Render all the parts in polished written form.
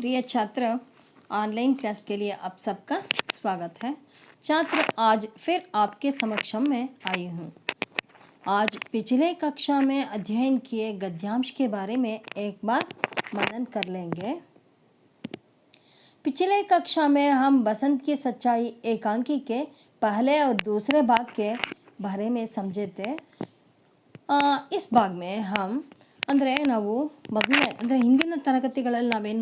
प्रिय छात्र, online class के लिए आप सबका स्वागत है। छात्र, आज फिर आपके समक्षम में आई हूँ। आज पिछले कक्षा में अध्ययन किए गद्यांश के बारे में एक बार मनन कर लेंगे। पिछले कक्षा में हम बसंत की सच्चाई एकांकी के पहले और दूसरे भाग के बारे में समझे थे। इस भाग में हम ನಾವು ಮೊದಲನೇ ಹಿಂದಿನ ತರಗತಿಗಳಲ್ಲಿ ನಾವೇನು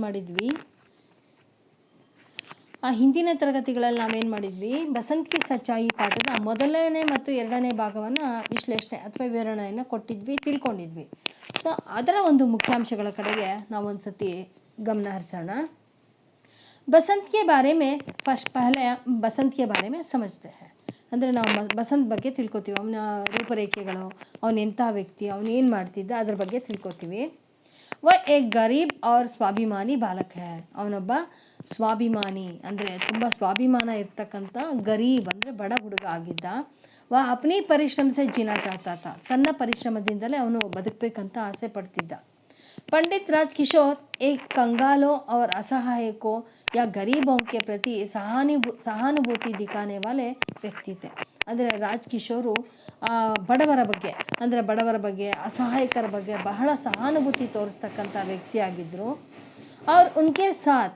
ಮಾಡಿದ್ವಿ ಬಸಂತ್ ಕಿ ಸಚ್ಚಾಯಿ ಪಾಠದ ಮೊದಲನೇ ಮತ್ತು ಎರಡನೇ ಭಾಗವನ್ನು ವಿಶ್ಲೇಷಣೆ ಅಥವಾ ವಿವರಣೆಯನ್ನು ಕೊಟ್ಟಿದ್ವಿ, ತಿಳ್ಕೊಂಡಿದ್ವಿ. ಸೊ ಅದರ ಒಂದು ಮುಖ್ಯಾಂಶಗಳ ಕಡೆಗೆ ನಾವು ಒಂದು ಸತಿ ಗಮನ ಹರಿಸೋಣ. बसंत के बारे में पहले बसंत के बारे में समझते हैं. ಅಂದರೆ ನಾವು ಬಸಂತ್ ಬಗ್ಗೆ ತಿಳ್ಕೊತೀವಿ, ಅವನ ರೂಪರೇಖೆಗಳು, ಅವನು ಎಂಥ ವ್ಯಕ್ತಿ, ಅವನು ಏನು ಮಾಡ್ತಿದ್ದ, ಅದ್ರ ಬಗ್ಗೆ ತಿಳ್ಕೊತೀವಿ. ಏಕ್ ಗರೀಬ್ और ಸ್ವಾಭಿಮಾನಿ ಬಾಲಕ है. ಅವನೊಬ್ಬ ಸ್ವಾಭಿಮಾನಿ ಅಂದರೆ ತುಂಬ ಸ್ವಾಭಿಮಾನ ಇರ್ತಕ್ಕಂಥ ಗರೀಬ್ ಅಂದರೆ ಬಡ ಹುಡುಗ ಆಗಿದ್ದ. ಅಪ್ನಿ ಪರಿಶ್ರಮ ಸೆ ಜೀನಾ ಚಾಹತಾ ಥಾ. ತನ್ನ ಪರಿಶ್ರಮದಿಂದಲೇ ಅವನು ಬದುಕಬೇಕಂತ ಆಸೆ ಪಡ್ತಿದ್ದ. पंडित राजकिशोर एक कंगालों और असहायकों या गरीबों के प्रति सहानुभूति दिखाने वाले व्यक्ति थे. ಅಂದರೆ ರಾಜ್ಕಿಶೋರು ಬಡವರ ಬಗ್ಗೆ ಅಸಹಾಯಕರ ಬಗ್ಗೆ ಬಹಳ ಸಹಾನುಭೂತಿ ತೋರಿಸ್ತಕ್ಕಂಥ ವ್ಯಕ್ತಿಯಾಗಿದ್ದರು. और उनके साथ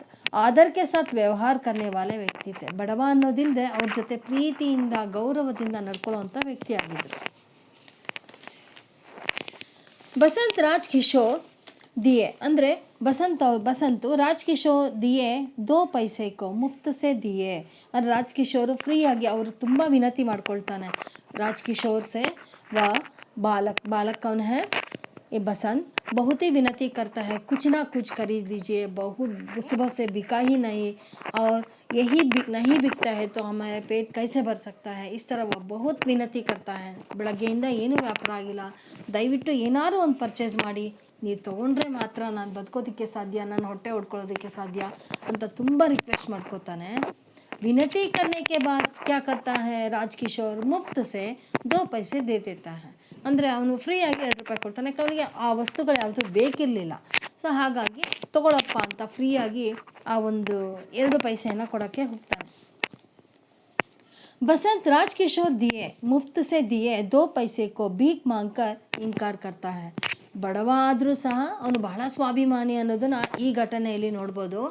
आदर के साथ व्यवहार करने वाले व्यक्ति थे. ಬಡವ ಅನ್ನೋದಿಲ್ಲದೆ ಅವ್ರ ಜೊತೆ ಪ್ರೀತಿಯಿಂದ ಗೌರವದಿಂದ ನಡ್ಕೊಳ್ಳುವಂಥ ವ್ಯಕ್ತಿಯಾಗಿದ್ದರು. बसंत राजकिशोर दिए ಅಂದರೆ ಬಸಂತು ರಾಜ್ಕಿಶೋರ್ ದಿಯೆ 2 पैसे को मुफ्त से दिए. और ರಾಜ್ಕಿಶೋರ್ ಫ್ರೀಯಾಗಿ ಅವರು ತುಂಬ ವಿನತಿ ಮಾಡ್ಕೊಳ್ತಾನೆ. ರಾಜ್ಕಿಶೋರ್ से वह बालक कौन है? ये बसंत बहुत ही विनती करता है, कुछ ना कुछ खरीद लीजिए, बहुत सुबह से बिका ही नहीं और यही नहीं बिकता है तो हमारे पेट कैसे भर सकता है. इस तरह वह बहुत विनती करता है. ಬೆಳಗ್ಗೆಯಿಂದ ಏನೂ ವ್ಯಾಪಾರ ಆಗಿಲ್ಲ, ದಯವಿಟ್ಟು ಏನಾದರೂ ಒಂದು ಪರ್ಚೇಸ್ ಮಾಡಿ, ನೀವು ತೊಗೊಂಡ್ರೆ ಮಾತ್ರ ನಾನು ಬದುಕೋದಕ್ಕೆ ಸಾಧ್ಯ, ನಾನು ಹೊಟ್ಟೆ ಹೊಡ್ಕೊಳ್ಳೋದಕ್ಕೆ ಸಾಧ್ಯ ಅಂತ ತುಂಬ ರಿಕ್ವೆಸ್ಟ್ ಮಾಡ್ಕೋತಾನೆ. विनती करने के बाद क्या करता है ರಾಜ್ಕಿಶೋರ್ मुफ्त से 2 पैसे दे देता है. ಅಂದರೆ ಅವನು ಫ್ರೀಯಾಗಿ 2 ರೂಪಾಯಿ ಕೊಡ್ತಾನೆ. ಅವನಿಗೆ ಆ ವಸ್ತುಗಳು ಯಾವುದೂ ಬೇಕಿರಲಿಲ್ಲ. ಸೊ ಹಾಗಾಗಿ ತಗೊಳಪ್ಪ ಅಂತ ಫ್ರೀಯಾಗಿ ಆ ಒಂದು 2 ಪೈಸೆಯನ್ನು ಕೊಡೋಕ್ಕೆ ಹೋಗ್ತಾನೆ. बसंत राजकिशोर दिए मुफ्त से दिए 2 पैसे को भीख मांगकर इनकार करता है. ಬಡವ ಆದರೂ ಸಹ ಅವನು ಬಹಳ ಸ್ವಾಭಿಮಾನಿ ಅನ್ನೋದನ್ನು ಈ ಘಟನೆಯಲ್ಲಿ ನೋಡ್ಬೋದು.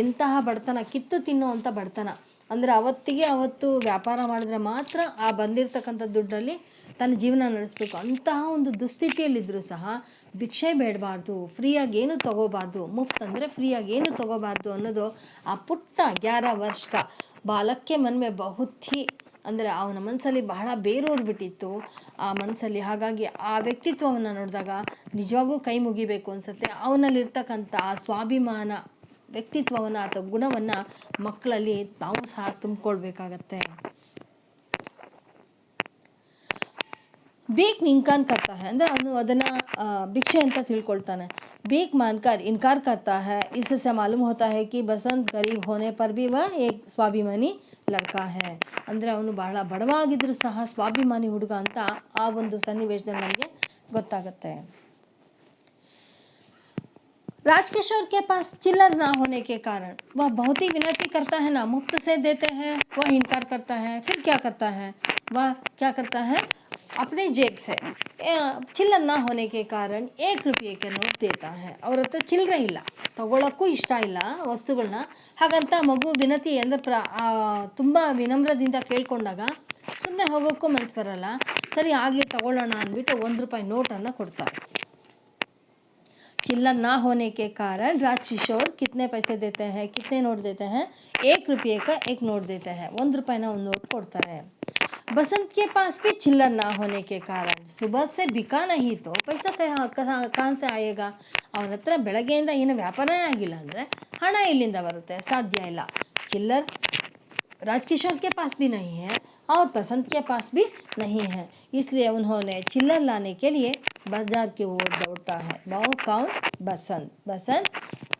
ಎಂತಹ ಬಡತನ, ಕಿತ್ತು ತಿನ್ನುವಂಥ ಬಡತನ. ಅಂದರೆ ಅವತ್ತು ವ್ಯಾಪಾರ ಮಾಡಿದ್ರೆ ಮಾತ್ರ ಆ ಬಂದಿರತಕ್ಕಂಥ ದುಡ್ಡಲ್ಲಿ ತನ್ನ ಜೀವನ ನಡೆಸಬೇಕು. ಅಂತಹ ಒಂದು ದುಸ್ಥಿತಿಯಲ್ಲಿದ್ದರೂ ಸಹ ಭಿಕ್ಷೆ ಬೇಡಬಾರ್ದು, ಫ್ರೀಯಾಗಿ ಏನು ತೊಗೋಬಾರ್ದು, ಮುಫ್ತ್ ಅಂದರೆ ಫ್ರೀಯಾಗಿ ಏನು ತೊಗೋಬಾರ್ದು ಅನ್ನೋದು ಆ ಪುಟ್ಟ 11 ವರ್ಷ ಬಾಲಕ್ಕೆ ಮನ್ಮೆ ಬಹುತಿ ಅಂದರೆ ಅವನ ಮನಸ್ಸಲ್ಲಿ ಬಹಳ ಬೇರೂರು ಬಿಟ್ಟಿತ್ತು ಆ ಮನಸ್ಸಲ್ಲಿ. ಹಾಗಾಗಿ ಆ ವ್ಯಕ್ತಿತ್ವವನ್ನು ನೋಡಿದಾಗ ನಿಜವಾಗೂ ಕೈ ಮುಗಿಬೇಕು ಅನಿಸುತ್ತೆ. ಅವನಲ್ಲಿರ್ತಕ್ಕಂಥ ಆ ಸ್ವಾಭಿಮಾನ ವ್ಯಕ್ತಿತ್ವವನ್ನು ಅಥವಾ ಗುಣವನ್ನು ಮಕ್ಕಳಲ್ಲಿ ನಾವು ಸಹ ತುಂಬಿಕೊಳ್ಬೇಕಾಗತ್ತೆ. भीख इनकार करता है ಅಂದರೆ ಅವನು ಅದನ್ನು ಭಿಕ್ಷೆ ಅಂತ ತಿಳ್ಕೊಳ್ತಾನೆ. भीख मानकर इनकार करता है. इससे मालूम होता है कि बसंत गरीब होने पर भी वह एक स्वाभिमानी लड़का है. ಅಂದರೆ ಅವನು ಬಹಳ ಬಡವಾಗಿದ್ದರೂ ಸಹ ಸ್ವಾಭಿಮಾನಿ ಹುಡುಗ ಅಂತ ಆ ಒಂದು ಸನ್ನಿವೇಶದಲ್ಲಿ ನಮಗೆ ಗೊತ್ತಾಗುತ್ತೆ. राजकिशोर के पास चिल्लर ना होने के कारण वह बहुत ही विनती करता है ना, मुफ्त से देते हैं, वह इनकार करता है. फिर क्या करता है अपने जेब से चिल्लर ना होने के कारण 1 रुपये के नोट देता है. ಅವ್ರ ಹತ್ರ ಚಿಲ್ಲರೆ ಇಲ್ಲ, ತಗೊಳ್ಳೋಕ್ಕೂ ಇಷ್ಟ ಇಲ್ಲ ವಸ್ತುಗಳನ್ನ. ಹಾಗಂತ ಮಗು ವಿನತಿ ಅಂದರೆ ತುಂಬ ವಿನಮ್ರದಿಂದ ಕೇಳ್ಕೊಂಡಾಗ ಸುಮ್ಮನೆ ಹೋಗೋಕ್ಕೂ ಮನಸ್ಸು ಬರಲ್ಲ. ಸರಿ ಆಗಲಿ ತಗೊಳ್ಳೋಣ ಅಂದ್ಬಿಟ್ಟು 1 ರೂಪಾಯಿ ನೋಟನ್ನು ಕೊಡ್ತಾರೆ. चिल्लर ना होने के कारण राजकिशोर कितने पैसे देते हैं, कितने नोट देते हैं? 1 रुपये का 1 नोट देते हैं. 1 रुपये ना 1 नोट ಕೊಡ್ತಾರೆ. बसंत के पास भी चिल्लर ना होने के कारण सुबह से बिका नहीं तो पैसा कहाँ से आएगा? ಅವನ ಹತ್ರ ಬೆಳಗ್ಗೆಯಿಂದ ಏನು ವ್ಯಾಪಾರನೇ ಆಗಿಲ್ಲ ಅಂದರೆ ಹಣ ಎಲ್ಲಿಂದ ಬರುತ್ತೆ? ಸಾಧ್ಯ ಇಲ್ಲ. चिल्लर राजकिशोर के पास भी नहीं है और बसंत के पास भी नहीं है. इसलिए उन्होंने चिल्लर लाने के लिए बाजार की ओर दौड़ता है. कौन? बसंत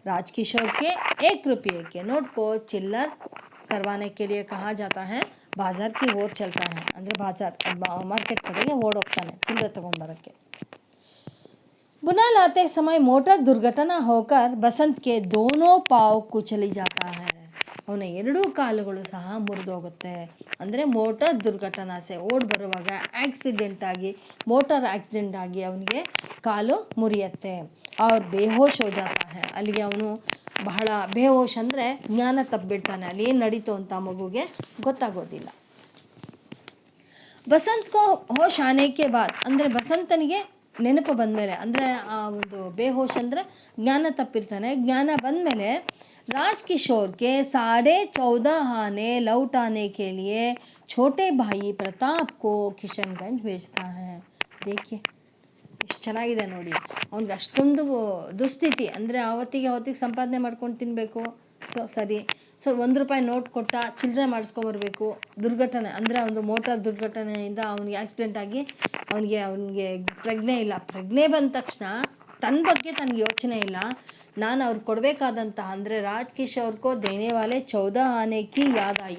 राजकिशोर के 1 रुपये के नोट को चिल्लर करवाने के लिए कहा जाता है बाजार की ओर चलता है. ಅಂದರೆ ಮಾರ್ಕೆಟ್ ಕಡೆಗೆ ಓಡೋಗ್ತಾನೆ ಚಿಲ್ಲರೆ ತಗೊಂಡ್ಬರೋಕ್ಕೆ. पुनः लाते समय मोटर दुर्घटना होकर बसंत के दोनों पाँव कुचली जाता है. ಅವನ ಎರಡೂ ಕಾಲುಗಳು ಸಹ ಮುರಿದೋಗುತ್ತೆ. ಅಂದರೆ ಮೋಟಾರ್ ದುರ್ಘಟನಾಸೆ ಓಡ್ ಬರುವಾಗ ಆಕ್ಸಿಡೆಂಟ್ ಆಗಿ ಮೋಟಾರ್ ಆಕ್ಸಿಡೆಂಟ್ ಆಗಿ ಅವನಿಗೆ ಕಾಲು ಮುರಿಯುತ್ತೆ. ಅವ್ರು ಬೇಹೋಶ್ ಹೋ ಜಾತಾ ಹೈ. ಅಲ್ಲಿಗೆ ಅವನು ಬಹಳ ಬೇಹೋಶ್ ಅಂದರೆ ಜ್ಞಾನ ತಪ್ಪಿಬಿಡ್ತಾನೆ. ಅಲ್ಲಿ ಏನು ನಡೀತು ಅಂತ ಮಗುಗೆ ಗೊತ್ತಾಗೋದಿಲ್ಲ. ಬಸಂತ್ ಕೋ ಹೋಶ್ ಆನೇಕೆ ಬಾದ್ ಅಂದರೆ ಬಸಂತನಿಗೆ ನೆನಪು ಬಂದಮೇಲೆ ಅಂದರೆ ಆ ಒಂದು ಬೇಹೋಶ್ ಅಂದರೆ ಜ್ಞಾನ ತಪ್ಪಿರ್ತಾನೆ. ಜ್ಞಾನ ಬಂದಮೇಲೆ राजकिशोर के 14.5 आने लौट आने के लिए छोटे भाई प्रताप को किशनगंज भेजता है. देखिए ಎಷ್ಟು ಚೆನ್ನಾಗಿದೆ ನೋಡಿ. ಅವ್ನಿಗೆ ಅಷ್ಟೊಂದು ದುಸ್ಥಿತಿ ಅಂದರೆ ಅವತ್ತಿಗೆ ಸಂಪಾದನೆ ಮಾಡ್ಕೊಂಡು ತಿನ್ನಬೇಕು. ಸರಿ ₹1 ನೋಟ್ ಕೊಟ್ಟ ಚಿಲ್ಲರೆ ಮಾಡಿಸ್ಕೊಂಬರ್ಬೇಕು. ದುರ್ಘಟನೆ ಅಂದರೆ ಒಂದು ಮೋಟಾರ್ ದುರ್ಘಟನೆಯಿಂದ ಅವನಿಗೆ ಆಕ್ಸಿಡೆಂಟ್ ಆಗಿ ಅವನಿಗೆ ಪ್ರಜ್ಞೆ ಇಲ್ಲ. ಪ್ರಜ್ಞೆ ಬಂದ ತಕ್ಷಣ ತನ್ನ ಬಗ್ಗೆ ತನಗೆ ಯೋಚನೆ ಇಲ್ಲ. ನಾನು ಅವ್ರಿಗೆ ಕೊಡಬೇಕಾದಂತಹ ಅಂದರೆ ರಾಜ್ಕಿಶೋರ್ಕೋ ದೇನೆ ವಾಲೆ 14 ಆನೆ ಕಿ ಯಾದ್ ಆಯಿ.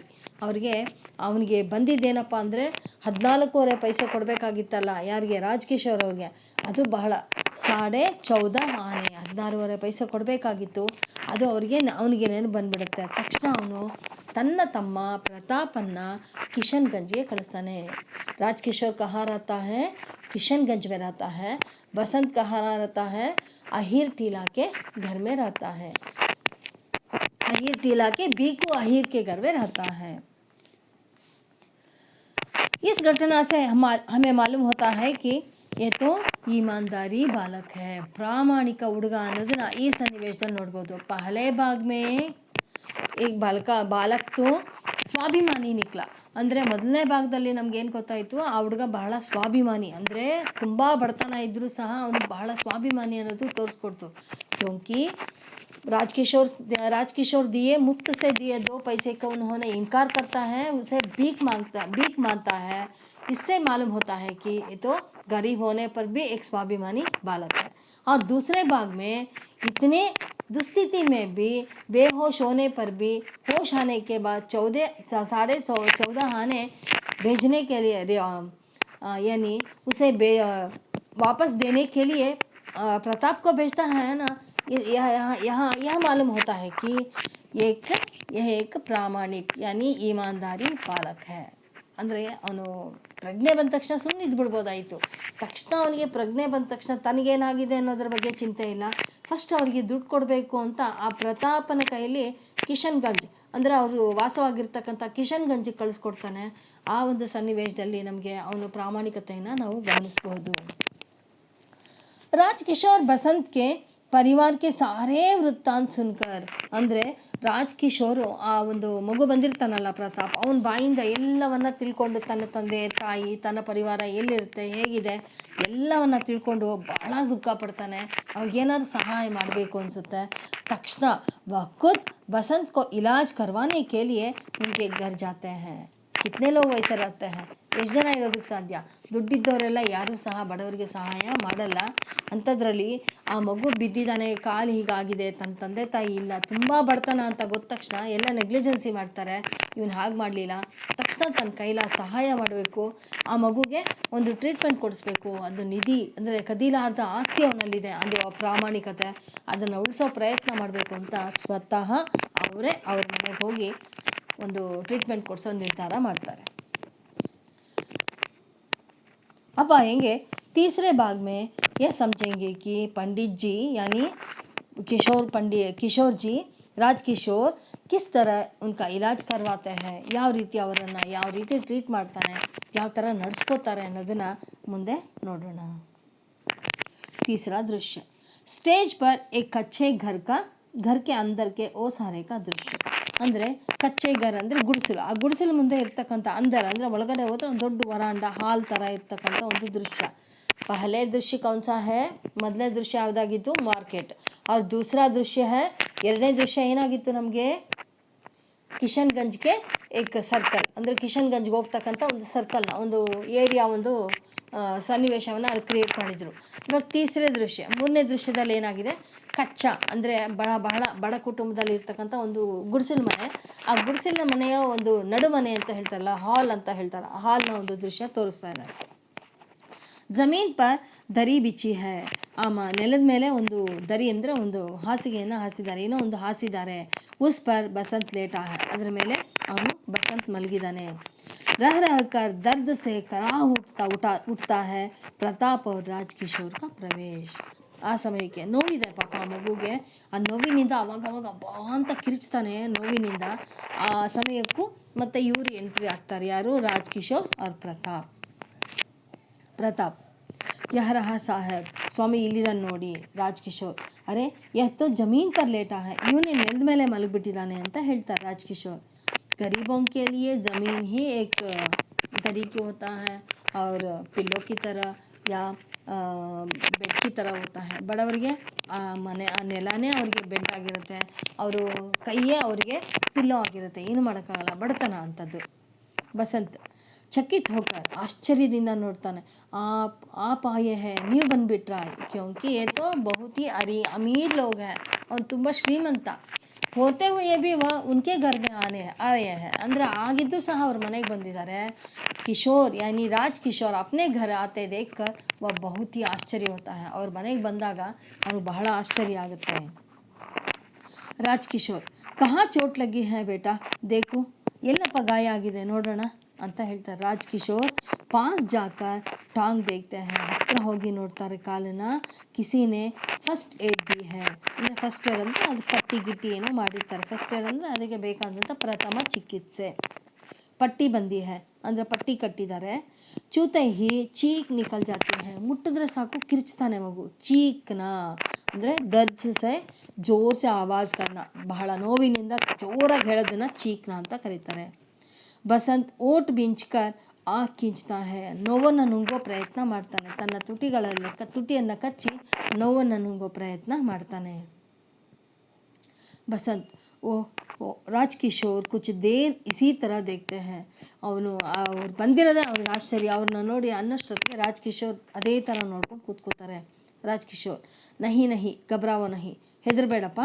ಅವನಿಗೆ ಬಂದಿದ್ದೇನಪ್ಪ ಅಂದರೆ 14.5 ಪೈಸೆ ಕೊಡಬೇಕಾಗಿತ್ತಲ್ಲ ಯಾರಿಗೆ, ರಾಜ್ಕಿಶೋರ್ ಅವ್ರಿಗೆ. ಅದು ಬಹಳ 14.5 ಆನೆ 14.5 ಪೈಸೆ ಕೊಡಬೇಕಾಗಿತ್ತು. ಅದು ಅವನಿಗೆ ನೆನಪು ಬಂದುಬಿಡುತ್ತೆ. ತಕ್ಷಣ ಅವನು ತನ್ನ ತಮ್ಮ ಪ್ರತಾಪನ್ನು ಕಿಶನ್ಗಂಜ್ಗೆ ಕಳಿಸ್ತಾನೆ. ರಾಜ್ಕಿಶೋರ್ ಕहाँ रहता है? किशनगंज में रहता है. बसंत कहाँ रहता है? अहीर टीला के घर में रहता है. अहीर टीला के बीकू अहीर के घर में रहता है. इस घटना से हमें मालूम होता है कि ये तो ईमानदारी बालक है. ಪ್ರಾಮಾಣಿಕ ಹುಡುಗ ಅನ್ನೋದನ್ನ ಈ ಸನ್ನಿವೇಶದಲ್ಲಿ ನೋಡ್ಬೋದು. ಪಹಲೆ ಭಾಗ ಮೇ एक ಬಾಲಕ್ ತೋ ಸ್ವಾಭಿಮಾನಿ ನಿಕ್ಲ. ಅಂದರೆ ಮೊದಲನೇ ಭಾಗದಲ್ಲಿ ನಮಗೇನು ಗೊತ್ತಾಯಿತು, ಆ ಹುಡುಗ ಬಹಳ ಸ್ವಾಭಿಮಾನಿ. ಅಂದರೆ ತುಂಬ ಬಡತನ ಇದ್ದರೂ ಸಹ ಅವನು ಬಹಳ ಸ್ವಾಭಿಮಾನಿ ಅನ್ನೋದು ತೋರಿಸ್ಕೊಡ್ತು. ಕ್ಯೋಂಕಿ राजकिशोर दिए मुफ्त से दिए 2 पैसे का उन्होंने इनकार करता है, उसे भीख मांगता है. इससे मालूम होता है कि ये तो गरीब होने पर भी एक स्वाभिमानी बालक है. और दूसरे भाग में इतने दुस्थिति में भी बेहोश होने पर भी होश आने के बाद 14.5 आने भेजने के लिए यानी उसे वापस देने के लिए प्रताप को भेजता है ना. यह मालूम होता है कि यह एक प्रामाणिक यानी ईमानदारी बालक है. ಅಂದರೆ ಅವನು ಪ್ರಜ್ಞೆ ಬಂದ ತಕ್ಷಣ ಸುಮ್ಮನೆ ಇದ್ಬಿಡ್ಬೋದಾಯಿತು. ತಕ್ಷಣ ಅವನಿಗೆ ಪ್ರಜ್ಞೆ ಬಂದ ತಕ್ಷಣ ತನಗೇನಾಗಿದೆ ಅನ್ನೋದ್ರ ಬಗ್ಗೆ ಚಿಂತೆ ಇಲ್ಲ. ಫಸ್ಟ್ ಅವರಿಗೆ ದುಡ್ಡು ಕೊಡಬೇಕು ಅಂತ ಆ ಪ್ರತಾಪನ ಕೈಯಲ್ಲಿ ಕಿಶನ್ಗಂಜ್ ಅಂದರೆ ಅವರು ವಾಸವಾಗಿರ್ತಕ್ಕಂಥ ಕಿಶನ್ಗಂಜಿಗೆ ಕಳಿಸ್ಕೊಡ್ತಾನೆ. ಆ ಒಂದು ಸನ್ನಿವೇಶದಲ್ಲಿ ನಮಗೆ ಅವನು ಪ್ರಾಮಾಣಿಕತೆಯನ್ನು ನಾವು ಗಮನಿಸಬಹುದು. ರಾಜ್ಕಿಶೋರ್ ಬಸಂತ್ ಕೆ ಪರಿವಾರ ಕೆ ಸಾರೇ ವೃತ್ತಾಂತ ಸುನ್ಕರ್ ಅಂದರೆ ರಾಜ್ಕಿಶೋರು ಆ ಒಂದು ಮಗು ಬಂದಿರ್ತಾನಲ್ಲ ಪ್ರತಾಪ್, ಅವನ ಬಾಯಿಂದ ಎಲ್ಲವನ್ನ ತಿಳ್ಕೊಂಡು ತನ್ನ ತಂದೆ ತಾಯಿ ತನ್ನ ಪರಿವಾರ ಎಲ್ಲಿರುತ್ತೆ ಹೇಗಿದೆ ಎಲ್ಲವನ್ನ ತಿಳ್ಕೊಂಡು ಭಾಳ ದುಃಖ ಪಡ್ತಾನೆ. ಅವ್ರಿಗೇನಾದ್ರು ಸಹಾಯ ಮಾಡಬೇಕು ಅನಿಸುತ್ತೆ. ತಕ್ಷಣ ವಖುದ್ ಬಸಂತ್ ಕೋ ಇಲಾಜ್ ಕರ್ವಾನೆ ಕೆ ಲಿಯೆ ಉನ್ಕೆ ಘರ್ ಜಾತೆ ಹೈ. ಕಿತ್ನೆ ಲೋಗ್ ವೈಸೆ रहते हैं. ಎಷ್ಟು ಜನ ಇರೋದಕ್ಕೆ ಸಾಧ್ಯ? ದುಡ್ಡಿದ್ದವರೆಲ್ಲ ಯಾರೂ ಸಹ ಬಡವರಿಗೆ ಸಹಾಯ ಮಾಡಲ್ಲ. ಅಂಥದ್ರಲ್ಲಿ ಆ ಮಗು ಬಿದ್ದಿದ್ದಾನೆ, ಕಾಲು ಹೀಗಾಗಿದೆ, ತನ್ನ ತಂದೆ ತಾಯಿ ಇಲ್ಲ, ತುಂಬ ಬಡತನ ಅಂತ ಗೊತ್ತ ತಕ್ಷಣ ಎಲ್ಲ ನೆಗ್ಲಿಜೆನ್ಸಿ ಮಾಡ್ತಾರೆ. ಇವನು ಹಾಗೆ ಮಾಡಲಿಲ್ಲ. ತಕ್ಷಣ ತನ್ನ ಕೈಲ ಸಹಾಯ ಮಾಡಬೇಕು. ಆ ಮಗುಗೆ ಒಂದು ಟ್ರೀಟ್ಮೆಂಟ್ ಕೊಡಿಸ್ಬೇಕು. ಅದು ನಿಧಿ ಅಂದರೆ ಕದಿಲಾರದ ಆಸ್ತಿ ಅವನಲ್ಲಿದೆ, ಅದು ಪ್ರಾಮಾಣಿಕತೆ, ಅದನ್ನು ಉಳಿಸೋ ಪ್ರಯತ್ನ ಮಾಡಬೇಕು ಅಂತ ಸ್ವತಃ ಅವರೇ ಅವ್ರ ಮನೆಗೆ ಹೋಗಿ ಒಂದು ಟ್ರೀಟ್ಮೆಂಟ್ ಕೊಡಿಸೋ ನಿರ್ಧಾರ ಮಾಡ್ತಾರೆ. अब आएंगे तीसरे भाग में यह समझेंगे कि पंडित जी यानी किशोर जी ರಾಜ್ಕಿಶೋರ್ ಕಿಸ್ ಥರ ಉನ್ಕ ಇಲಾಜ್ ಕರ್ವಾತೆ ಹೈ, ಯಾವ ರೀತಿ ಅವರನ್ನು ಯಾವ ರೀತಿ ಟ್ರೀಟ್ ಮಾಡ್ತಾನೆ, ಯಾವ ಥರ ನಡೆಸ್ಕೋತಾರೆ ಅನ್ನೋದನ್ನು ಮುಂದೆ ನೋಡೋಣ. तीसरा दृश्य स्टेज पर एक कच्चे घर के अंदर के ओसारे का दृश्य. ಅಂದರೆ ಕಚ್ಚೆ ಗರ್ ಅಂದರೆ ಗುಡಿಸಲು. ಆ ಗುಡಿಸಲು ಮುಂದೆ ಇರ್ತಕ್ಕಂಥ ಅಂದರ್ ಅಂದರೆ ಒಳಗಡೆ ಹೋದರೆ ಒಂದು ದೊಡ್ಡ ವರಾಂಡ ಹಾಲ್ ಥರ ಇರ್ತಕ್ಕಂಥ ಒಂದು ದೃಶ್ಯ. ಪಹಲೆ ದೃಶ್ಯ ಕೌನ್ಸಾ ಹೈ? ಮೊದಲನೇ ದೃಶ್ಯ ಯಾವುದಾಗಿತ್ತು? ಮಾರ್ಕೆಟ್. ಅವ್ರ ದೂಸರಾ ದೃಶ್ಯ ಹೈ, ಎರಡನೇ ದೃಶ್ಯ ಏನಾಗಿತ್ತು ನಮಗೆ? ಕಿಶನ್ಗಂಜ್ಗೆ ಏಕ್ ಸರ್ಕಲ್ ಅಂದರೆ ಕಿಶನ್ಗಂಜ್ಗೆ ಹೋಗ್ತಕ್ಕಂಥ ಒಂದು ಸರ್ಕಲ್ನ ಒಂದು ಏರಿಯಾ ಒಂದು ಸನ್ನಿವೇಶವನ್ನು ಅಲ್ಲಿ ಕ್ರಿಯೇಟ್ ಮಾಡಿದರು. ಇವಾಗ ತೀಸರೇ ದೃಶ್ಯ, ಮೂರನೇ ದೃಶ್ಯದಲ್ಲಿ ಏನಾಗಿದೆ? ಕಚ್ಚಾ ಅಂದರೆ ಬಹಳ ಬಡ ಕುಟುಂಬದಲ್ಲಿ ಇರ್ತಕ್ಕಂಥ ಒಂದು ಗುಡಿಸಲು ಮನೆ. ಆ ಗುಡಿಸಲಿನ ಮನೆಯ ಒಂದು ನಡುಮನೆ ಅಂತ ಹೇಳ್ತಾರಲ್ಲ, ಹಾಲ್ ಅಂತ ಹೇಳ್ತಾರೆ, ಹಾಲ್ನ ಒಂದು ದೃಶ್ಯ ತೋರಿಸ್ತಾ ಇದ್ದಾರೆ. ಜಮೀನ್ ಪರ್ ದರಿ ಬಿಚ್ಚಿ ಹೈ ನೆಲದ ಮೇಲೆ ಒಂದು ದರಿ ಅಂದರೆ ಒಂದು ಹಾಸಿಗೆಯನ್ನು ಹಾಸಿದ್ದಾರೆ, ಏನೋ ಒಂದು ಹಾಸಿದ್ದಾರೆ. ಉಸ್ ಪರ್ ಬಸಂತ್ ಲೇಟಾ ಹೈ, ಅದರ ಮೇಲೆ ಅವನು ಬಸಂತ್ ಮಲಗಿದ್ದಾನೆ. रह रह कर दर्द से कराह उठता है प्रताप और राजकिशोर का प्रवेश. ಆ ಸಮಯಕ್ಕೆ ನೋವಿದೆ ಪಾಪ ಮಗುಗೆ. ಆ ನೋವಿನಿಂದ ಅವಾಗ ಬಾ ಅಂತ ಕಿರಿಚ್ತಾನೆ ನೋವಿನಿಂದ. ಆ ಸಮಯಕ್ಕೂ ಮತ್ತೆ ಇವರು ಎಂಟ್ರಿ ಆಗ್ತಾರೆ. ಯಾರು? ರಾಜ್ಕಿಶೋರ್ ಅವ್ರ ಪ್ರತಾಪ್. यह रहा साहब, स्वामी ಇಲ್ಲಿದ್ದಾನೆ ನೋಡಿ ರಾಜ್ಕಿಶೋರ್. ಅರೆ ಯಹ ತೋ ಜಮೀನ್ ಪರ್ ಲೇಟಾ ಹೈ, ಇವನೇ ನೆಲದ ಮೇಲೆ ಮಲಗಿಬಿಟ್ಟಿದ್ದಾನೆ ಅಂತ ಹೇಳ್ತಾರೆ ರಾಜ್ಕಿಶೋರ್. गरीबों के लिए ज़मीन ही एक तरीके होता है और पिल्लों की तरह या ಬೆಡ್ की तरह होता है. ಬಡವರಿಗೆ ಮನೆ ನೆಲನೇ ಅವ್ರಿಗೆ ಬೆಡ್ ಆಗಿರುತ್ತೆ, ಅವರು ಕೈಯೇ ಅವ್ರಿಗೆ ಪಿಲ್ಲೋ ಆಗಿರುತ್ತೆ. ಏನು ಮಾಡೋಕ್ಕಾಗಲ್ಲ, ಬಡತನ ಅಂಥದ್ದು. ಬಸಂತ್ ಚಕಿತ್ ಹೋಕರ್, ಆಶ್ಚರ್ಯದಿಂದ ನೋಡ್ತಾನೆ. आप आए हैं, ನೀವು ಬಂದುಬಿಟ್ರಾ? क्योंकि ये तो बहुत ही अमीर लोग हैं, ಅವ್ನು ತುಂಬ ಶ್ರೀಮಂತ. ಹೋತೆ ಹುಯೇ ಭಿ ವ ಉನ್ಕೆ ಘರ್ ಮೇ ಆಯೆ ಹೈ, ಅಂದರೆ ಆಗಿದ್ದು ಸಹ ಅವ್ರ ಮನೆಗೆ ಬಂದಿದ್ದಾರೆ. ಕಿಶೋರ್ ಯಾನಿ ರಾಜ್ ಕಿಶೋರ್ ಅಪ್ನೇ ಘರ್ ಆತೆ ದೇಖ್ ಕರ್ ವ ಬಹುತ್ ಹಿ ಆಶ್ಚರ್ಯ ಹೋತಾ ಹೈ, ಅವ್ರ ಮನೆಗೆ ಬಂದಾಗ ಅವ್ರಿಗೆ ಬಹಳ ಆಶ್ಚರ್ಯ ಆಗುತ್ತೆ. ರಾಜ್ ಕಿಶೋರ್ ಕಹಾ ಚೋಟ್ ಲಗಿ ಹೈ ಬೇಟಾ ದೇಖು, ಎಲ್ಲಪ್ಪ ಗಾಯ ಆಗಿದೆ ನೋಡೋಣ ಅಂತ ಹೇಳ್ತಾರೆ. ರಾಜ್ ಕಿಶೋರ್ ಪಾಸ್ ಜಾಕರ್ ಟಾಂಗ್ ದೇಖ್ತೆ ಹೈ, ಹತ್ರ ಹೋಗಿ ನೋಡ್ತಾರೆ ಕಾಲನ್ನ. ಕಿಸಿನೇ ಫಸ್ಟ್ ಏಡ್ ದಿ ಹೈ, ಅಂದರೆ ಫಸ್ಟ್ ಏಡ್ ಅಂದರೆ ಅದು ಪಟ್ಟಿ ಗಿಟ್ಟಿ ಏನೋ ಮಾಡಿರ್ತಾರೆ. ಫಸ್ಟ್ ಏಡ್ ಅಂದರೆ ಅದಕ್ಕೆ ಬೇಕಾದಂಥ ಪ್ರಥಮ ಚಿಕಿತ್ಸೆ. ಪಟ್ಟಿ ಬಂದಿ ಹೈ ಅಂದರೆ ಪಟ್ಟಿ ಕಟ್ಟಿದ್ದಾರೆ. ಚೂತೆ ಹಿ ಚೀಕ್ ನಿಕಲ್ ಜಾತಿ ಹೈ, ಮುಟ್ಟಿದ್ರೆ ಸಾಕು ಕಿರ್ಚ್ತಾನೆ ಮಗು. ಚೀಕ್ನ ಅಂದರೆ ದರ್ದ್ ಸೆ ಜೋರ್ ಸೆ ಆವಾಜ್ ಕರ್ನ, ಬಹಳ ನೋವಿನಿಂದ ಜೋರಾಗಿ ಹೇಳೋದನ್ನ ಚೀಕ್ನ ಅಂತ ಕರೀತಾರೆ. ಬಸಂತ್ ಓಟ್ ಬಿಂಚ್ಕರ್ ಆ ಕಿಂಚ್ತಾ ಹೈ, ನೋವನ್ನು ನುಂಗೋ ಪ್ರಯತ್ನ ಮಾಡ್ತಾನೆ. ತನ್ನ ತುಟಿಯನ್ನು ಕಚ್ಚಿ ನೋವನ್ನು ನುಂಗೋ ಪ್ರಯತ್ನ ಮಾಡ್ತಾನೆ. ಬಸಂತ್ ಓ ರಾಜ್ಕಿಶೋರ್ ಕುಚ್ ದೇರ್ ಇಸಿ ಥರ ದೇಖ್ತೆ ಹೈ, ಅವ್ರು ಬಂದಿರೋದೇ ಅವ್ರಿಗೆ ಆಶ್ಚರ್ಯ. ಅವ್ರನ್ನ ನೋಡಿ ಅನ್ನೋಷ್ಟೊತ್ತಿಗೆ ರಾಜ್ಕಿಶೋರ್ ಅದೇ ಥರ ನೋಡ್ಕೊಂಡು ಕೂತ್ಕೋತಾರೆ. ರಾಜ್ಕಿಶೋರ್ ನಹಿ ಗಬ್ರಾವೋ ನಹಿ, ಹೆದರಬೇಡಪ್ಪ.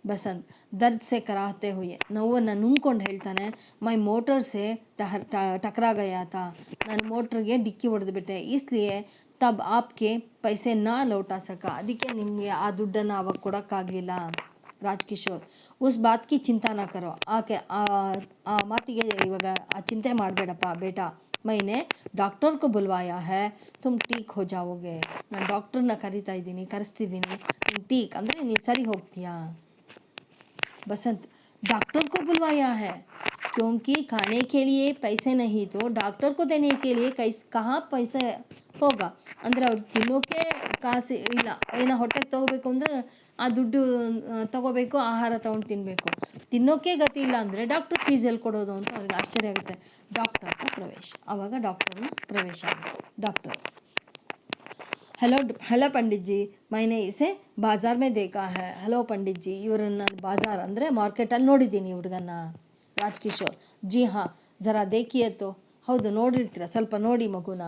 ಬಸಂತ್ ದರ್ದ್ ಸೆ ಕರಾಹತೆ ಹುಯೆ, ನೋವನ್ನು ನುಂಗ್ಕೊಂಡು ಹೇಳ್ತಾನೆ. ಮೈ ಮೋಟರ್ ಸೆ ಟಕರಾ ಗಯಾ ತಾ, ನಾನು ಮೋಟ್ರಿಗೆ ಡಿಕ್ಕಿ ಹೊಡೆದ್ಬಿಟ್ಟೆ. ಇಸ್ಲಿಯೇ ತಬ್ ಆಪ್ಗೆ ಪೈಸೆ ನಾ ಲೌಟಾ ಸಕ, ಅದಕ್ಕೆ ನಿಮಗೆ ಆ ದುಡ್ಡನ್ನು ಅವಾಗ ಕೊಡೋಕ್ಕಾಗಲಿಲ್ಲ. ರಾಜ್ಕಿಶೋರ್ ಉಸ್ ಬಾತ್ ಕಿ ಚಿಂತಾ ನಾ ಕರೋ, ಆ ಮಾತಿಗೆ ಇವಾಗ ಆ ಚಿಂತೆ ಮಾಡಬೇಡಪ್ಪ ಬೇಟಾ. ಮೈನೆ ಡಾಕ್ಟರ್ ಕೋ ಬುಲ್ವಾಯಾ ಹೈ, ತುಮ್ ಟೀಕ್ ಹೋ ಜಾವೋಗೆ, ನಾನು ಡಾಕ್ಟರ್ನ ಕರೆಸ್ತಿದ್ದೀನಿ, ನೀನು ಟೀಕ್ ಅಂದರೆ ನೀನು ಸರಿ ಹೋಗ್ತೀಯಾ. बसंत डॉक्टर को बुलवाया है, क्योंकि खाने के लिए पैसे नहीं तो डॉक्टर को देने के लिए कहाँ पैसे ಹೋಗ, ಅಂದರೆ ಅವ್ರಿಗೆ ತಿನ್ನೋಕ್ಕೆ ಕಾಸು ಇಲ್ಲ. ಏನೋ ಹೊಟ್ಟೆಗೆ ತೊಗೋಬೇಕು ಅಂದರೆ ಆ ದುಡ್ಡು ತೊಗೋಬೇಕು, ಆಹಾರ ತೊಗೊಂಡು ತಿನ್ನಬೇಕು. ತಿನ್ನೋಕ್ಕೆ ಗತಿ ಇಲ್ಲ ಅಂದರೆ ಡಾಕ್ಟರ್ ಫೀಸ್ ಎಲ್ಲಿ ಕೊಡೋದು ಅಂತ ಅವ್ರಿಗೆ ಆಶ್ಚರ್ಯ ಆಗುತ್ತೆ. ಡಾಕ್ಟರ್ ಪ್ರವೇಶ, ಆವಾಗ ಡಾಕ್ಟರ್ನ ಪ್ರವೇಶ ಆಗುತ್ತೆ. ಡಾಕ್ಟರ್ हेलो पंडित जी, मैंने इसे बाज़ार में देखा है. हेलो पंडित जी, ಇವರನ್ನು ಬಾಜಾರ್ ಅಂದರೆ ಮಾರ್ಕೆಟಲ್ಲಿ ನೋಡಿದ್ದೀನಿ ಹುಡುಗನ್ನ. ರಾಜ್ಕಿಶೋರ್ ಜಿ ಹಾಂ ಝರಾ ದೇಖಿಯೇ ತೋ, ಹೌದು ನೋಡಿರ್ತೀರ, ಸ್ವಲ್ಪ ನೋಡಿ ಮಗುನ.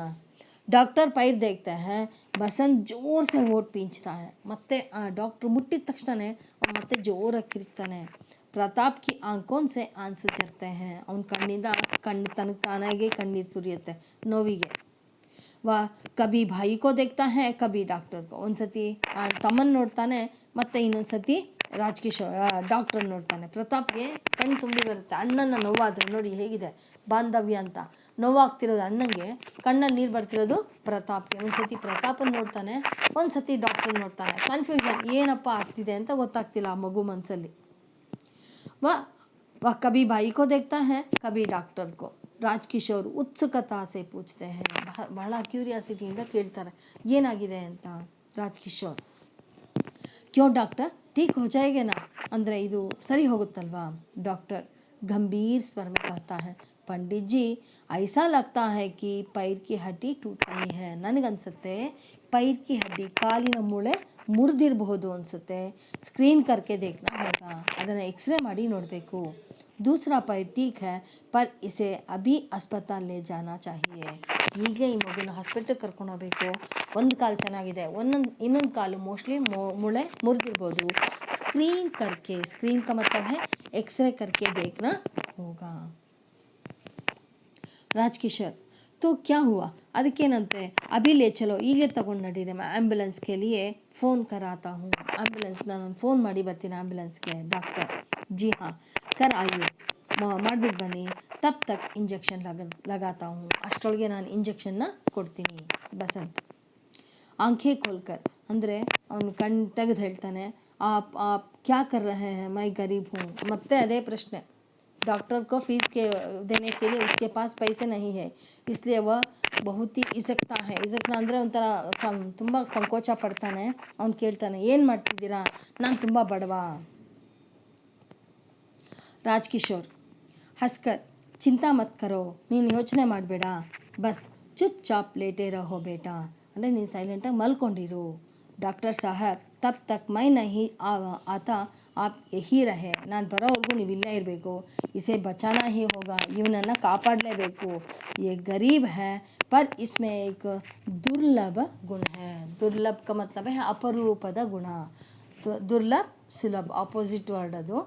ಡಾಕ್ಟರ್ ಪೈರ್ ದೇಖ್ತೆ ಹೈ, ಬಸಂತ್ ಜೋರ್ ಸೆ ಓಟ್ ಪೀಂಚ್ತಾ ಹೈ, ಮತ್ತೆ ಆ ಡಾಕ್ಟ್ರು ಮುಟ್ಟಿದ ತಕ್ಷಣವೇ ಅವನು ಮತ್ತೆ ಜೋರಾಗಿ ಕಿರಿಚ್ತಾನೆ. ಪ್ರತಾಪ್ ಕಿ ಆಂಕೋನ್ ಸೆ ಆನ್ಸು ಜರ್ತೆ ಹೈ, ಅವನ ಕಣ್ಣಿಂದ ತನಗೆ ತಾನಾಗೆ ಕಣ್ಣೀರು ಸುರಿಯುತ್ತೆ ನೋವಿಗೆ. ವಾ ಕಭಿ ಭಾಯಿ ಕೋ ದೇಖ್ತಾ ಹೈ ಕಭಿ ಡಾಕ್ಟರ್ ಕೋ, ಒಂದ್ಸತಿ ತಮ್ಮನ ನೋಡ್ತಾನೆ, ಮತ್ತು ಇನ್ನೊಂದು ಸತಿ ರಾಜ್ಕಿಶೋರ್ ಡಾಕ್ಟರ್ ನೋಡ್ತಾನೆ. ಪ್ರತಾಪ್ಗೆ ಕಣ್ಣು ತುಂಬಿ ಬರುತ್ತೆ. ಅಣ್ಣನ ನೋವಾದರೆ ನೋಡಿ ಹೇಗಿದೆ ಬಾಂಧವ್ಯ ಅಂತ. ನೋವಾಗ್ತಿರೋದು ಅಣ್ಣಂಗೆ, ಕಣ್ಣಲ್ಲಿ ನೀರು ಬರ್ತಿರೋದು ಪ್ರತಾಪ್ಗೆ. ಒಂದು ಸತಿ ಪ್ರತಾಪನ ನೋಡ್ತಾನೆ, ಒಂದು ಸತಿ ಡಾಕ್ಟರ್ ನೋಡ್ತಾನೆ. ಕನ್ಫ್ಯೂಷನ್, ಏನಪ್ಪ ಆಗ್ತಿದೆ ಅಂತ ಗೊತ್ತಾಗ್ತಿಲ್ಲ ಆ ಮಗು ಮನಸ್ಸಲ್ಲಿ. वह कभी भाई को देखता है कभी डॉक्टर को. ರಾಜ್ಕಿಶೋರ್ ಉತ್ಸುಕತಾ ಸೆ ಪೂಚ್ತೆ ಹೈ, ಬಹಳ ಕ್ಯೂರಿಯಾಸಿಟಿಯಿಂದ ಕೇಳ್ತಾರೆ ಏನಾಗಿದೆ ಅಂತ. ರಾಜ್ಕಿಶೋರ್ ಕ್ಯೋ ಡಾಕ್ಟರ್ ಠೀಕ್ ಹೋ ಜಾಯೇಗೇನಾ, ಅಂದರೆ ಇದು ಸರಿ ಹೋಗುತ್ತಲ್ವಾ. ಡಾಕ್ಟರ್ ಗಂಭೀರ್ ಸ್ವರ में कहता है, पंडित जी ऐसा लगता है कि पैर की हड्डी टूट गई है, ನನಗನ್ಸುತ್ತೆ ಪೈರ್ ಕಿ ಹಡ್ಡಿ, ಕಾಲಿನ ಮೂಳೆ ಮುರಿದಿರಬಹುದು ಅನಿಸುತ್ತೆ. ಸ್ಕ್ರೀನ್ ಕರ್ಕೆ ದೇಖ್ನಾ ಹೋಗಾ, ಅದನ್ನು ಎಕ್ಸ್ರೇ ಮಾಡಿ ನೋಡಬೇಕು. दूसरा पैर ठीक है पर इसे अभी अस्पताल ले जाना चाहिए, ಈಗಲೇ ಈ ಮಗುನ ಹಾಸ್ಪಿಟಲ್ಗೆ ಕರ್ಕೊಂಡು ಹೋಗಬೇಕು. ಒಂದು ಕಾಲು ಚೆನ್ನಾಗಿದೆ, ಇನ್ನೊಂದು ಕಾಲು ಮೋಸ್ಟ್ಲಿ ಮೂಳೆ ಮುರಿದಿರ್ಬೋದು. ಸ್ಕ್ರೀನ್ का मतलब है एक्सरे करके देखना होगा. राजकिशोर तो क्या हुआ, ಅದಕ್ಕೇನಂತೆ ಅಭಿ ಲೇ ಚಲೋ, ಈಗಲೇ ತಗೊಂಡು ನಡೀರಿ, ಆ್ಯಂಬುಲೆನ್ಸ್ಗೆ ಲಿಯೇ ಫೋನ್ ಕರಾತಾ ಹೂँ, ಆ್ಯಂಬುಲೆನ್ಸ್ನ ನಾನು ಫೋನ್ ಮಾಡಿ ಬರ್ತೀನಿ ಆ್ಯಂಬುಲೆನ್ಸ್ಗೆ. ಡಾಕ್ಟರ್ ಜಿ ಹಾಂ ಕರ್ ಆಯಿಯೇ, ಮಾಡಿಬಿಟ್ಟು ಬನ್ನಿ. ತಬ್ ತಕ್ ಇಂಜೆಕ್ಷನ್ ಲಗಾತಾ ಹೂँ, ಅಷ್ಟರೊಳಗೆ ನಾನು ಇಂಜೆಕ್ಷನ್ನ ಕೊಡ್ತೀನಿ. ಬಸಂತ್ ಆಂಖೆ ಖೋಲ್ಕರ್, ಅಂದರೆ ಅವನು ಕಣ್ಣು ತೆಗೆದು ಹೇಳ್ತಾನೆ, ಆಪ್ ಕ್ಯಾ ಕರ್ ರಹೆ ಹೈ, ಮೈ ಗರೀಬ್ ಹೂँ. ಮತ್ತೆ ಅದೇ ಪ್ರಶ್ನೆ, डॉक्टर को फीस के देने के लिए उसके पास पैसे नहीं है, इसलिए वह बहुत ही ಇಸಕ್ತಾ है. ಇಸಕ್ತಾ ಅಂದರೆ ಒಂಥರ ತುಂಬ ಸಂಕೋಚ ಪಡ್ತಾನೆ. ಅವ್ನು ಕೇಳ್ತಾನೆ, ಏನು ಮಾಡ್ತಿದ್ದೀರಾ, ನಾನು ತುಂಬ ಬಡವ. ರಾಜ್ಕಿಶೋರ್ ಹಸ್ಕರ್, ಚಿಂತಾ ಮತ್ ಕರೋ, ನೀನು ಯೋಚನೆ ಮಾಡಬೇಡ, ಬಸ್ ಚುಪ್ ಚಾಪ್ ಲೇಟೇ ರಹೋ ಬೇಟಾ, ಅಂದರೆ ನೀನು ಸೈಲೆಂಟಾಗಿ ಮಲ್ಕೊಂಡಿರು. ಡಾಕ್ಟರ್ ಸಾಹೇಬ್ ತಬ್ ತಕ್ ಮೈ ನಹಿ ಆತಾ ಆಪ್ ಯಹಿ ರಹೆ, ನಾನು ಬರೋವರೆಗೂ ನೀವು ಇಲ್ಲೇ ಇರಬೇಕು. ಇಸೆ ಬಚಾನಾ ಹಿ ಹೋಗಾ, ಇವನನ್ನು ಕಾಪಾಡಲೇಬೇಕು. ये गरीब है पर इसमें एक दुर्लभ गुण है. दुर्लभ का मतलब है ಅಪರೂಪದ ಗುಣ. ದುರ್ಲಭ ಸುಲಭ ಆಪೋಸಿಟ್ ವರ್ಡ್ ಅದು.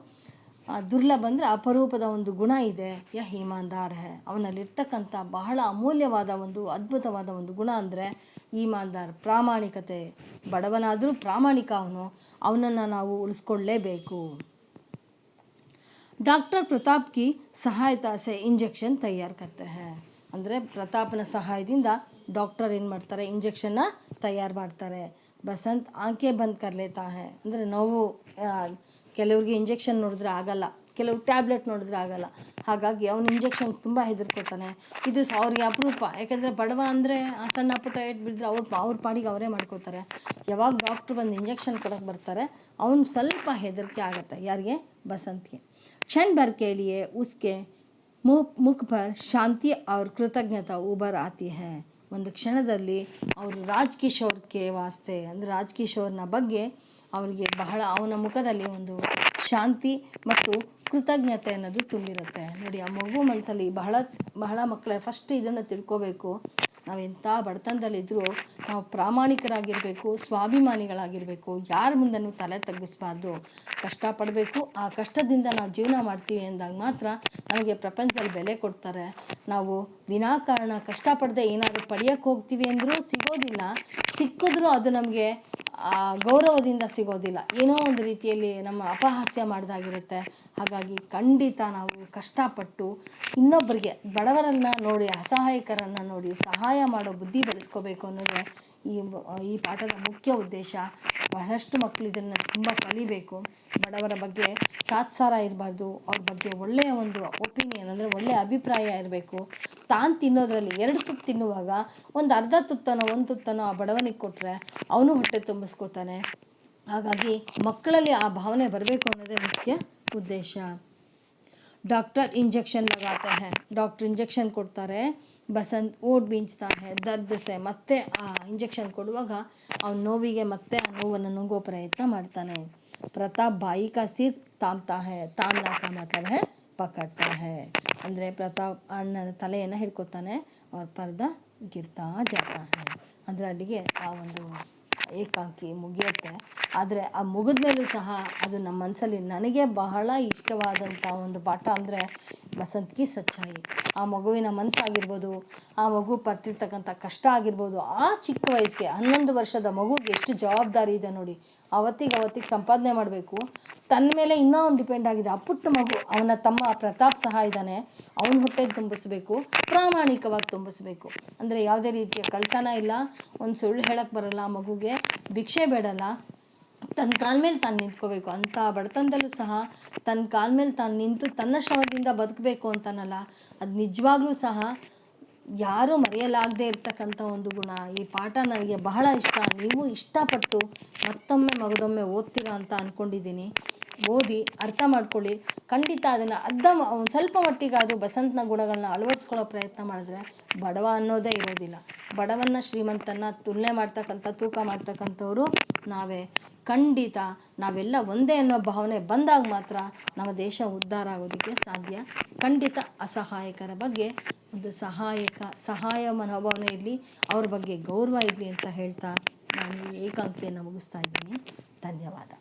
ದುರ್ಲಭ ಅಂದರೆ ಅಪರೂಪದ ಒಂದು ಗುಣ ಇದೆ. ಯಹ ಈಮಾನ್ದಾರ್ ಹೈ, ಅವನಲ್ಲಿರ್ತಕ್ಕಂಥ ಬಹಳ ಅಮೂಲ್ಯವಾದ ಒಂದು ಅದ್ಭುತವಾದ ಒಂದು ಗುಣ ಅಂದರೆ ಈಮಾನ್ದಾರ್, ಪ್ರಾಮಾಣಿಕತೆ. ಬಡವನಾದರೂ ಪ್ರಾಮಾಣಿಕ ಅವನನ್ನು ನಾವು ಉಳಿಸ್ಕೊಳ್ಳೇಬೇಕು. ಡಾಕ್ಟರ್ ಪ್ರತಾಪ್ ಕಿ ಸಹಾಯತಾ ಸೆ ಇಂಜೆಕ್ಷನ್ ತಯಾರು ಕರ್ತೆ ಹೈ, ಅಂದರೆ ಪ್ರತಾಪನ ಸಹಾಯದಿಂದ ಡಾಕ್ಟರ್ ಏನು ಮಾಡ್ತಾರೆ, ಇಂಜೆಕ್ಷನ್ನ ತಯಾರು ಮಾಡ್ತಾರೆ. ಬಸಂತ್ ಆಂಕೆ ಬಂದ್ ಕರ್ಲೇತಾ ಹೈ, ಅಂದರೆ ನೋವು, ಕೆಲವ್ರಿಗೆ ಇಂಜೆಕ್ಷನ್ ನೋಡಿದ್ರೆ ಆಗಲ್ಲ, ಕೆಲವು ಟ್ಯಾಬ್ಲೆಟ್ ನೋಡಿದ್ರೆ ಆಗಲ್ಲ. ಹಾಗಾಗಿ ಅವನು ಇಂಜೆಕ್ಷನ್ ತುಂಬ ಹೆದರ್ಕೊತಾನೆ. ಇದು ಅವ್ರಿಗೆ ಅಪರೂಪ, ಯಾಕೆಂದರೆ ಬಡವ ಅಂದರೆ ಆ ಸಣ್ಣ ಪುಟ್ಟ ಏಟ್ ಬಿದ್ದರೆ ಅವ್ರ ಪಾಡಿಗೆ ಅವರೇ ಮಾಡ್ಕೋತಾರೆ. ಯಾವಾಗ ಡಾಕ್ಟ್ರು ಬಂದು ಇಂಜೆಕ್ಷನ್ ಕೊಡೋಕ್ಕೆ ಬರ್ತಾರೆ ಅವ್ನು ಸ್ವಲ್ಪ ಹೆದರಿಕೆ ಆಗುತ್ತೆ. ಯಾರಿಗೆ, ಬಸಂತ್ಗೆ. क्षण भर के लिए उसके मुख पर शांति और कृतज्ञता उभर आती है. ಒಂದು ಕ್ಷಣದಲ್ಲಿ ಅವರು ರಾಜ್ಕಿಶೋರ್ಗೆ ವಾಸ್ತೆ, ಅಂದರೆ ರಾಜ್ಕಿಶೋರ್ನ ಬಗ್ಗೆ ಅವರಿಗೆ ಬಹಳ, ಅವನ ಮುಖದಲ್ಲಿ ಒಂದು ಶಾಂತಿ ಮತ್ತು ಕೃತಜ್ಞತೆ ಅನ್ನೋದು ತುಂಬಿರುತ್ತೆ. ನೋಡಿ, ಆ ಮಗು ಮನಸ್ಸಲ್ಲಿ ಬಹಳ ಮಕ್ಕಳೇ ಫಸ್ಟ್ ಇದನ್ನು ತಿಳ್ಕೋಬೇಕು. ನಾವು ಎಂಥ ಬಡತನದಲ್ಲಿದ್ದರೂ ನಾವು ಪ್ರಾಮಾಣಿಕರಾಗಿರಬೇಕು, ಸ್ವಾಭಿಮಾನಿಗಳಾಗಿರಬೇಕು, ಯಾರ ಮುಂದೆನೂ ತಲೆ ತಗ್ಗಿಸ್ಬಾರ್ದು, ಕಷ್ಟಪಡಬೇಕು. ಆ ಕಷ್ಟದಿಂದ ನಾವು ಜೀವನ ಮಾಡ್ತೀವಿ ಅಂದಾಗ ಮಾತ್ರ ನಮಗೆ ಪ್ರಪಂಚದಲ್ಲಿ ಬೆಲೆ ಕೊಡ್ತಾರೆ. ನಾವು ವಿನಾಕಾರಣ ಕಷ್ಟಪಡದೆ ಏನಾದರೂ ಪಡೆಯೋಕ್ಕೆ ಹೋಗ್ತೀವಿ ಅಂದರೂ ಸಿಗೋದಿಲ್ಲ, ಸಿಕ್ಕಿದ್ರೂ ಅದು ನಮಗೆ ಗೌರವದಿಂದ ಸಿಗೋದಿಲ್ಲ, ಏನೋ ಒಂದು ರೀತಿಯಲ್ಲಿ ನಮ್ಮ ಅಪಹಾಸ್ಯ ಮಾಡಿದಾಗಿರುತ್ತೆ. ಹಾಗಾಗಿ ಖಂಡಿತ ನಾವು ಕಷ್ಟಪಟ್ಟು ಇನ್ನೊಬ್ಬರಿಗೆ, ಬಡವರನ್ನು ನೋಡಿ, ಅಸಹಾಯಕರನ್ನು ನೋಡಿ ಸಹಾಯ ಮಾಡೋ ಬುದ್ಧಿ ಬೆಳೆಸ್ಕೋಬೇಕು ಅನ್ನೋದೇ ಈ ಪಾಠದ ಮುಖ್ಯ ಉದ್ದೇಶ. ಬಹಳಷ್ಟು ಮಕ್ಕಳು ಇದನ್ನು ತುಂಬ ಕಲಿಬೇಕು. ಬಡವರ ಬಗ್ಗೆ ತಾತ್ಸಾರ ಇರಬಾರ್ದು, ಅವ್ರ ಬಗ್ಗೆ ಒಳ್ಳೆಯ ಒಂದು ಒಪಿನಿಯನ್, ಅಂದರೆ ಒಳ್ಳೆಯ ಅಭಿಪ್ರಾಯ ಇರಬೇಕು. ತಾನು ತಿನ್ನೋದ್ರಲ್ಲಿ 2 ತುತ್ತು ತಿನ್ನುವಾಗ ಒಂದು ಅರ್ಧ ತುತ್ತನೋ 1 ತುತ್ತನೋ ಆ ಬಡವನಿಗೆ ಕೊಟ್ಟರೆ ಅವನು ಹೊಟ್ಟೆ ತುಂಬಿಸ್ಕೋತಾನೆ. ಹಾಗಾಗಿ ಮಕ್ಕಳಲ್ಲಿ ಆ ಭಾವನೆ ಬರಬೇಕು ಅನ್ನೋದೇ ಮುಖ್ಯ ಉದ್ದೇಶ. ಡಾಕ್ಟರ್ ಇಂಜೆಕ್ಷನ್ ಲಗಾತೆ ಹೈ, ಡಾಕ್ಟರ್ ಇಂಜೆಕ್ಷನ್ ಕೊಡ್ತಾರೆ. ಬಸಂತ್ ಓಟ್ ಬೀಂಚ್ತಾ ಹೈ ದರ್ದ್ ಸೆ, ಮತ್ತೆ ಆ ಇಂಜೆಕ್ಷನ್ ಕೊಡುವಾಗ ಅವನ ನೋವಿಗೆ ಮತ್ತೆ ಆ ನೋವನ್ನು ನುಂಗೋ ಪ್ರಯತ್ನ ಮಾಡ್ತಾನೆ. ಪ್ರತಾಪ್ ಬಾಯಿ ಕಾ ಸಿರ್ ತಾಮ್ತಾ ಹೈ, ತಾಮ್ನಾ ಕಾ ಮತಲಬ್ ಹೈ ಪಕಡ್ತಾ ಹೈ, ಅಂದರೆ ಪ್ರತಾಪ್ ಅಣ್ಣನ ತಲೆಯನ್ನು ಹಿಡ್ಕೊತಾನೆ. ಅವ್ರ ಪರ್ದ ಗಿರ್ತಾ ಜಾತಾ ಹೈ, ಅಂದರೆ ಅಲ್ಲಿಗೆ ಆ ಒಂದು ಏಕಾಂಕಿ ಮುಗಿಯುತ್ತೆ. ಆದರೆ ಆ ಮುಗಿದ ಮೇಲೂ ಸಹ ಅದು ನಮ್ಮ ಮನಸ್ಸಲ್ಲಿ, ನನಗೆ ಬಹಳ ಇಷ್ಟವಾದಂಥ ಒಂದು ಪಾಠ ಅಂದರೆ ಬಸಂತ್ ಕಿ ಸಚ್ಚಾಯಿ. ಆ ಮಗುವಿನ ಮನಸ್ಸಾಗಿರ್ಬೋದು, ಆ ಮಗು ಪಟ್ಟಿರ್ತಕ್ಕಂಥ ಕಷ್ಟ ಆಗಿರ್ಬೋದು, ಆ ಚಿಕ್ಕ ವಯಸ್ಸಿಗೆ 11 ವರ್ಷದ ಮಗುಗೆ ಎಷ್ಟು ಜವಾಬ್ದಾರಿ ಇದೆ ನೋಡಿ. ಅವತ್ತಿಗೆ ಸಂಪಾದನೆ ಮಾಡಬೇಕು, ತನ್ನ ಮೇಲೆ ಇನ್ನೂ ಒಂದು ಡಿಪೆಂಡ್ ಆಗಿದೆ. ಆ ಪುಟ್ಟ ಮಗು, ಅವನ ತಮ್ಮ ಪ್ರತಾಪ್ ಸಹ ಇದ್ದಾನೆ, ಅವನ ಹೊಟ್ಟೆಗೆ ತುಂಬಿಸ್ಬೇಕು, ಪ್ರಾಮಾಣಿಕವಾಗಿ ತುಂಬಿಸ್ಬೇಕು. ಅಂದರೆ ಯಾವುದೇ ರೀತಿಯ ಕಳ್ತನ ಇಲ್ಲ, ಒಂದು ಸುಳ್ಳು ಹೇಳಕ್ಕೆ ಬರಲ್ಲ, ಮಗುಗೆ ಭಿಕ್ಷೆ ಬೇಡಲ್ಲ, ತನ್ನ ಕಾಲ ಮೇಲೆ ತಾನು ನಿಂತ್ಕೋಬೇಕು. ಅಂಥ ಬಡತನದಲ್ಲೂ ಸಹ ತನ್ನ ಕಾಲ ಮೇಲೆ ತಾನು ನಿಂತು ತನ್ನ ಶ್ರಮದಿಂದ ಬದುಕಬೇಕು ಅಂತಾನಲ್ಲ, ಅದು ನಿಜವಾಗ್ಲೂ ಸಹ ಯಾರೂ ಮರೆಯಲಾಗದೇ ಇರ್ತಕ್ಕಂಥ ಒಂದು ಗುಣ. ಈ ಪಾಠ ನನಗೆ ಬಹಳ ಇಷ್ಟ. ನೀವು ಇಷ್ಟಪಟ್ಟು ಮತ್ತೊಮ್ಮೆ ಮಗದೊಮ್ಮೆ ಓದ್ತೀರಾ ಅಂತ ಅಂದ್ಕೊಂಡಿದ್ದೀನಿ. ಓದಿ ಅರ್ಥ ಮಾಡ್ಕೊಳ್ಳಿ. ಖಂಡಿತ ಅದನ್ನು ಸ್ವಲ್ಪ ಮಟ್ಟಿಗಾದರೂ ಬಸಂತನ ಗುಣಗಳನ್ನ ಅಳವಡಿಸ್ಕೊಳ್ಳೋ ಪ್ರಯತ್ನ ಮಾಡಿದ್ರೆ ಬಡವ ಅನ್ನೋದೇ ಇರೋದಿಲ್ಲ. ಬಡವನ್ನ ಶ್ರೀಮಂತನ ತುಲನೆ ಮಾಡ್ತಕ್ಕಂಥ, ತೂಕ ಮಾಡ್ತಕ್ಕಂಥವ್ರು ನಾವೇ. ಖಂಡಿತ ನಾವೆಲ್ಲ ಒಂದೇ ಅನ್ನೋ ಭಾವನೆ ಬಂದಾಗ ಮಾತ್ರ ನಮ್ಮ ದೇಶ ಉದ್ಧಾರ ಆಗೋದಕ್ಕೆ ಸಾಧ್ಯ. ಖಂಡಿತ ಅಸಹಾಯಕರ ಬಗ್ಗೆ ಒಂದು ಸಹಾಯ ಮನೋಭಾವನೆ ಇರಲಿ, ಅವ್ರ ಬಗ್ಗೆ ಗೌರವ ಇರಲಿ ಅಂತ ಹೇಳ್ತಾ ನಾನು ಈ ಏಕಾಂಕಿಯನ್ನು ಮುಗಿಸ್ತಾ ಇದ್ದೀನಿ. ಧನ್ಯವಾದ.